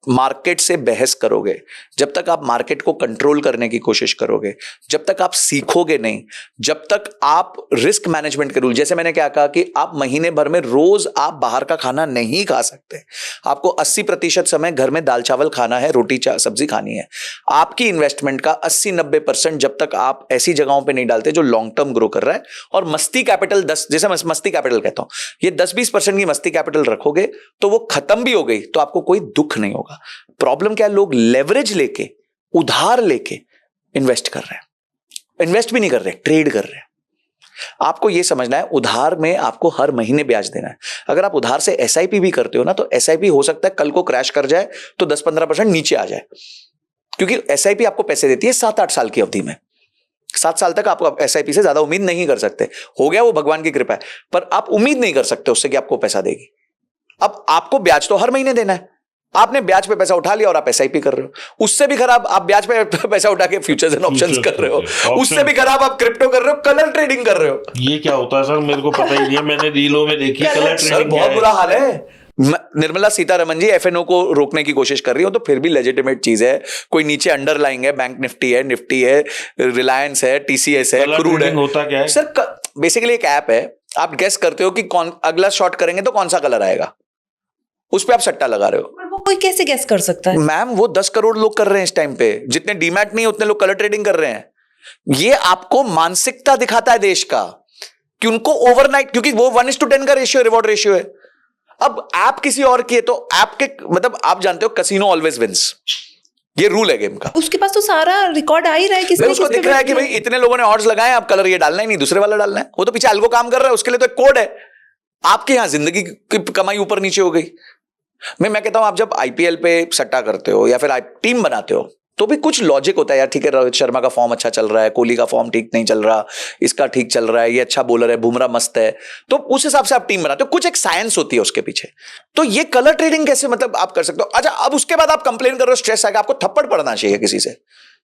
Market से बहस करोगे, जब तक आप मार्केट को कंट्रोल करने की कोशिश करोगे, जब तक आप सीखोगे नहीं, जब तक आप रिस्क मैनेजमेंट के रूल, जैसे मैंने क्या कहा कि आप महीने भर में रोज आप बाहर का खाना नहीं खा सकते, आपको 80% समय घर में दाल चावल खाना है, रोटी सब्जी खानी है। आपकी इन्वेस्टमेंट का 80-90% जब तक आप ऐसी जगहों पर नहीं डालते जो लॉन्ग टर्म ग्रो कर रहा है, और मस्ती कैपिटल 10, जैसे मस्ती कैपिटल कहता हूं, ये 10-20% की मस्ती कैपिटल रखोगे तो वो खत्म भी हो गई तो आपको कोई दुख नहीं होगा। प्रॉब्लम क्या है, लोग लेवरेज लेके, उधार लेके इन्वेस्ट कर रहे हैं, इन्वेस्ट भी नहीं कर रहे, ट्रेड कर रहे हैं। आपको यह समझना है, उधार में आपको हर महीने ब्याज देना है। अगर आप उधार से एसआईपी भी करते हो ना, तो एसआईपी हो सकता है कल को क्रैश कर जाए तो 10-15% नीचे आ जाए, क्योंकि एसआईपी आपको पैसे देती है 7-8 साल की अवधि में। 7 साल तक आप एसआईपी से ज्यादा उम्मीद नहीं कर सकते, हो गया वो भगवान की कृपा है, पर आप उम्मीद नहीं कर सकते उससे कि आपको पैसा देगी। अब आपको ब्याज तो हर महीने देना है, आपने ब्याज पे पैसा उठा लिया और आप एसआईपी कर रहे हो। उससे भी खराब आप ब्याज पे पैसा उठा के फ्यूचर्स एंड ऑप्शंस कर रहे हो, उससे भी खराब आप क्रिप्टो कर रहे हो, कलर ट्रेडिंग कर रहे हो। ये क्या होता है सर, मेरे को पता ही नहीं है, मैंने रीलों में देखी कलर ट्रेडिंग। बहुत बुरा हाल है। निर्मला सीतारमण जी एफएनओ को रोकने की कोशिश कर रही हो, तो फिर भी लेजिटिमेट चीज है। कोई नीचे अंडरलाइंग है, बैंक निफ्टी है, रिलायंस है, टीसीएस है, क्रूड है। होता क्या है सर, बेसिकली एक ऐप है, आप गेस करते हो कि कौन अगला शॉट करेंगे तो कौन सा कलर आएगा, उस पर आप सट्टा लगा रहे हो। वो कोई कैसे गेस कर सकता है? मैम, वो 10 करोड़ लोग कर रहे हैं इस टाइम पे, जितने डीमैट नहीं उतने लोग कलर ट्रेडिंग कर रहे हैं। ये आपको मानसिकता दिखाता है देश का कि उनको ओवरनाइट, क्योंकि वो 1:10 का रेशियो, रिवॉर्ड रेशियो है। अब ऐप किसी और की है तो ऐप के मतलब आप जानते हो कसिनो ऑलवेज विंस, ये रूल है गेम का। उसके पास तो सारा रिकॉर्ड आ ही रहा है, किसने उसको दिख रहा है कि भाई इतने लोगों ने ऑड्स लगाए, आप कलर ये डालना ही नहीं, दूसरे वाला डालना है। वो तो पीछे अल्गो काम कर रहा है, उसके लिए तो एक कोड है। आपके यहां जिंदगी की कमाई ऊपर नीचे हो गई। मैं कहता हूं, आप जब आईपीएल पे सट्टा करते हो या फिर टीम बनाते हो तो भी कुछ लॉजिक होता है यार। ठीक है, रोहित शर्मा का फॉर्म अच्छा चल रहा है, कोहली का फॉर्म ठीक नहीं चल रहा, इसका ठीक चल रहा है, ये अच्छा बॉलर है, बुमराह मस्त है, तो उस हिसाब से आप टीम बनाते हो। कुछ एक साइंस होती है उसके पीछे। तो ये कलर ट्रेडिंग कैसे मतलब आप कर सकते हो? अच्छा, अब उसके बाद आप कंप्लेन कर रहे हो, स्ट्रेस आएगा, आपको थप्पड़ पड़ना चाहिए किसी से।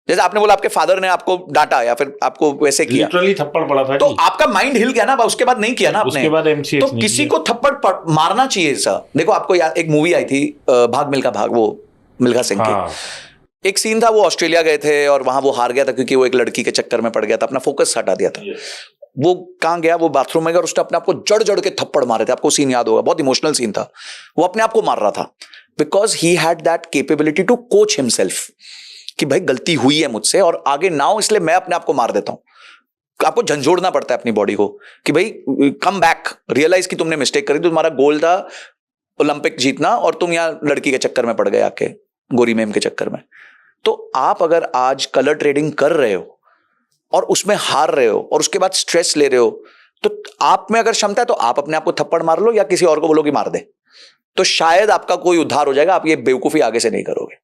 जैसे आपने बोला आपके फादर ने आपको डांटा या फिर आपको वैसे किया, लिटरली थप्पड़ पड़ा था, तो आपका माइंड हिल गया ना, उसके बाद नहीं किया ना आपने, उसके बाद एमसीएक्स तो किसी को थप्पड़ मारना चाहिए सर। देखो, आपको यार एक मूवी आई थी भाग मिल्खा भाग, वो मिल्खा सिंह की एक सीन था, वो ऑस्ट्रेलिया गए थे और वहां वो हार गया था क्योंकि वो एक लड़की के चक्कर में पड़ गया था, अपना फोकस हटा दिया था। वो कहां गया, वो बाथरूम में गया और उसने अपने आप को जड़ जड़ के थप्पड़ मारे थे। आपको सीन याद होगा, बहुत इमोशनल सीन था। वो अपने आप को मार रहा था because he had that capability to coach himself कि भाई गलती हुई है मुझसे और आगे ना हो, इसलिए मैं अपने आप को मार देता हूं। आपको झंझोड़ना पड़ता है अपनी बॉडी को कि भाई कम बैक, रियलाइज कि तुमने मिस्टेक करी, तो तुम्हारा गोल था ओलंपिक जीतना और तुम यहां लड़की के चक्कर में पड़ गए, आके गोरी मेम के चक्कर में। तो आप अगर आज कलर ट्रेडिंग कर रहे हो और उसमें हार रहे हो और उसके बाद स्ट्रेस ले रहे हो, तो आप में अगर क्षमता है तो आप अपने आप को थप्पड़ मार लो या किसी और को बोलो कि मार दे, तो शायद आपका कोई उद्धार हो जाएगा। आप ये बेवकूफी आगे से नहीं करोगे।